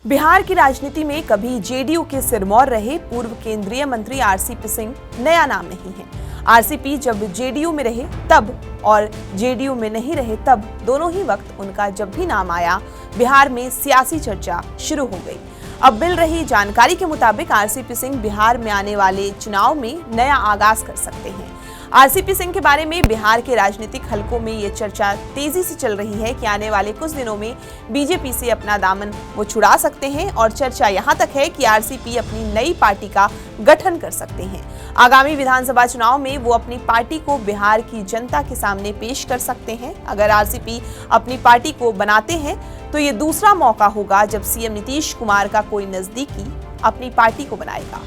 बिहार की राजनीति में कभी जेडीयू के सिरमौर रहे पूर्व केंद्रीय मंत्री आरसीपी सिंह नया नाम नहीं है। आरसीपी जब जेडीयू में रहे तब और जेडीयू में नहीं रहे तब, दोनों ही वक्त उनका जब भी नाम आया बिहार में सियासी चर्चा शुरू हो गई। अब मिल रही जानकारी के मुताबिक आरसीपी सिंह बिहार में आने वाले चुनाव में नया आगाज कर सकते हैं। आरसीपी सिंह के बारे में बिहार के राजनीतिक हलकों में ये चर्चा तेजी से चल रही है कि आने वाले कुछ दिनों में बीजेपी से अपना दामन वो छुड़ा सकते हैं और चर्चा यहाँ तक है कि आरसीपी अपनी नई पार्टी का गठन कर सकते हैं। आगामी विधानसभा चुनाव में वो अपनी पार्टी को बिहार की जनता के सामने पेश कर सकते हैं। अगर आरसीपी अपनी पार्टी को बनाते हैं तो ये दूसरा मौका होगा जब सीएम नीतीश कुमार का कोई नजदीकी अपनी पार्टी को बनाएगा।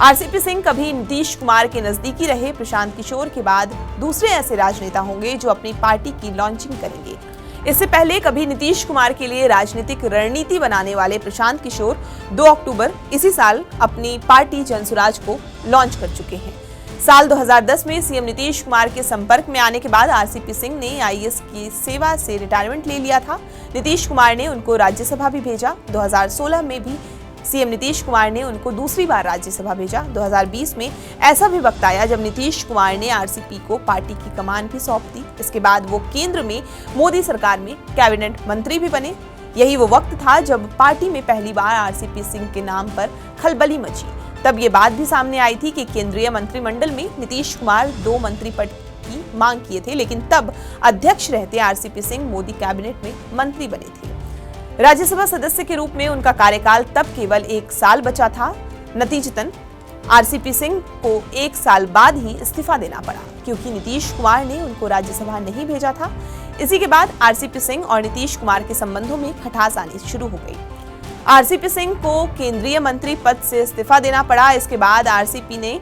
आरसीपी सिंह कभी नीतीश कुमार के नजदीकी रहे प्रशांत किशोर के बाद दूसरे ऐसे राजनेता होंगे जो अपनी पार्टी की लॉन्चिंग करेंगे। इससे पहले कभी नीतीश कुमार के लिए राजनीतिक रणनीति बनाने वाले प्रशांत किशोर 2 अक्टूबर इसी साल अपनी पार्टी जनसुराज को लॉन्च कर चुके हैं। साल 2010 में सीएम नीतीश कुमार के संपर्क में आने के बाद आरसीपी सिंह ने आईएएस की सेवा से रिटायरमेंट ले लिया था। नीतीश कुमार ने उनको राज्यसभा भी भेजा। 2016 में भी सीएम नीतीश कुमार ने उनको दूसरी बार राज्यसभा भेजा। 2020 में ऐसा भी वक्त आया जब नीतीश कुमार ने आरसीपी को पार्टी की कमान भी सौंप दी। इसके बाद वो केंद्र में मोदी सरकार में कैबिनेट मंत्री भी बने। यही वो वक्त था जब पार्टी में पहली बार आरसीपी सिंह के नाम पर खलबली मची। तब ये बात भी सामने आई थी कि केंद्रीय मंत्रिमंडल में नीतीश कुमार 2 मंत्री पद की मांग किए थे, लेकिन तब अध्यक्ष रहते आरसीपी सिंह मोदी कैबिनेट में मंत्री बने थे। राज्यसभा सदस्य के रूप में उनका कार्यकाल तब केवल 1 साल बचा था। नतीजतन आरसीपी सिंह को 1 साल बाद ही इस्तीफा देना पड़ा क्योंकि नीतीश कुमार ने उनको राज्यसभा नहीं भेजा था। इसी के बाद आरसीपी सिंह और नीतीश कुमार के संबंधों में खटास आनी शुरू हो गई। आरसीपी सिंह को केंद्रीय मंत्री पद से इस्तीफा देना पड़ा। इसके बाद आरसीपी ने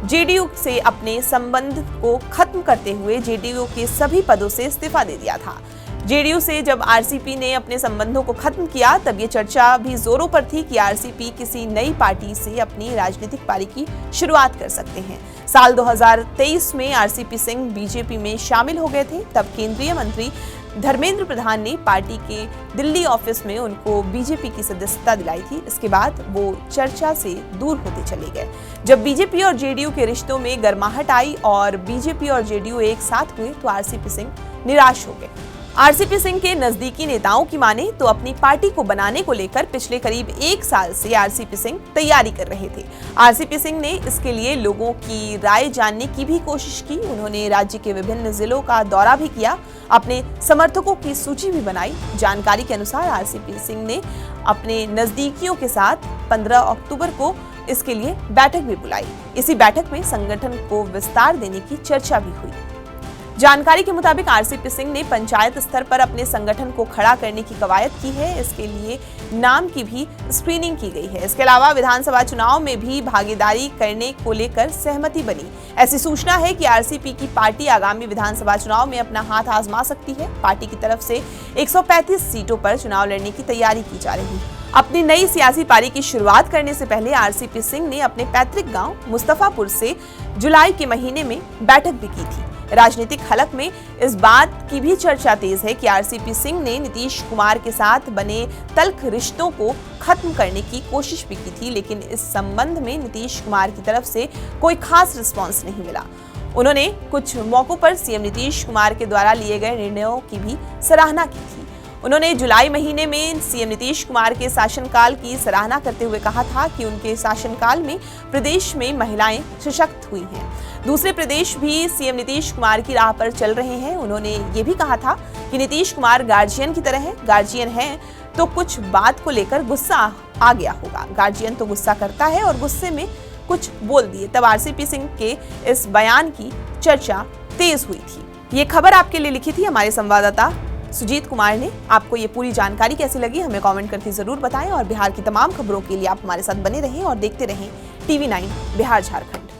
जेडीयू से अपने संबंध को खत्म करते हुए जेडीयू के सभी पदों से इस्तीफा दे दिया था। जेडीयू से जब आरसीपी ने अपने संबंधों को खत्म किया तब ये चर्चा भी जोरों पर थी कि आरसीपी किसी नई पार्टी से अपनी राजनीतिक पारी की शुरुआत कर सकते हैं। साल 2023 में आरसीपी सिंह बीजेपी में शामिल हो गए थे। तब केंद्रीय मंत्री धर्मेंद्र प्रधान ने पार्टी के दिल्ली ऑफिस में उनको बीजेपी की सदस्यता दिलाई थी। इसके बाद वो चर्चा से दूर होते चले गए। जब बीजेपी और जेडीयू के रिश्तों में गर्माहट आई और बीजेपी और जेडीयू एक साथ हुए तो आरसीपी सिंह निराश हो गए। आरसीपी सिंह के नजदीकी नेताओं की माने तो अपनी पार्टी को बनाने को लेकर पिछले करीब 1 साल से आरसीपी सिंह तैयारी कर रहे थे। आरसीपी सिंह ने इसके लिए लोगों की राय जानने की भी कोशिश की। उन्होंने राज्य के विभिन्न जिलों का दौरा भी किया, अपने समर्थकों की सूची भी बनाई। जानकारी के अनुसार आरसीपी सिंह ने अपने नजदीकियों के साथ 15 अक्टूबर को इसके लिए बैठक भी बुलाई। इसी बैठक में संगठन को विस्तार देने की चर्चा भी हुई। जानकारी के मुताबिक आरसीपी सिंह ने पंचायत स्तर पर अपने संगठन को खड़ा करने की कवायद की है। इसके लिए नाम की भी स्क्रीनिंग की गई है। इसके अलावा विधानसभा चुनाव में भी भागीदारी करने को लेकर सहमति बनी। ऐसी सूचना है कि आरसीपी की पार्टी आगामी विधानसभा चुनाव में अपना हाथ आजमा सकती है। पार्टी की तरफ से 135 सीटों पर चुनाव लड़ने की तैयारी की जा रही है। अपनी नई सियासी पारी की शुरुआत करने से पहले आरसीपी सिंह ने अपने पैतृक गांव मुस्तफापुर से जुलाई के महीने में बैठक भी की थी। राजनीतिक हलक में इस बात की भी चर्चा तेज है कि आरसीपी सिंह ने नीतीश कुमार के साथ बने तल्ख रिश्तों को खत्म करने की कोशिश भी की थी, लेकिन इस संबंध में नीतीश कुमार की तरफ से कोई खास रिस्पांस नहीं मिला। उन्होंने कुछ मौकों पर सीएम नीतीश कुमार के द्वारा लिए गए निर्णयों की भी सराहना की थी। उन्होंने जुलाई महीने में सीएम नीतीश कुमार के शासनकाल की सराहना करते हुए कहा था कि उनके शासनकाल में प्रदेश में महिलाएं सशक्त हुई हैं। दूसरे प्रदेश भी सीएम नीतीश कुमार की राह पर चल रहे हैं। उन्होंने ये भी कहा था कि नीतीश कुमार गार्जियन की तरह है। गार्जियन है तो कुछ बात को लेकर गुस्सा आ गया होगा। गार्जियन तो गुस्सा करता है और गुस्से में कुछ बोल दिए। तब आरसीपी सिंह के इस बयान की चर्चा तेज हुई थी। ये खबर आपके लिए लिखी थी हमारे संवाददाता सुजीत कुमार ने। आपको ये पूरी जानकारी कैसी लगी हमें कमेंट करके जरूर बताएं और बिहार की तमाम खबरों के लिए आप हमारे साथ बने रहें और देखते रहें TV9 बिहार झारखंड।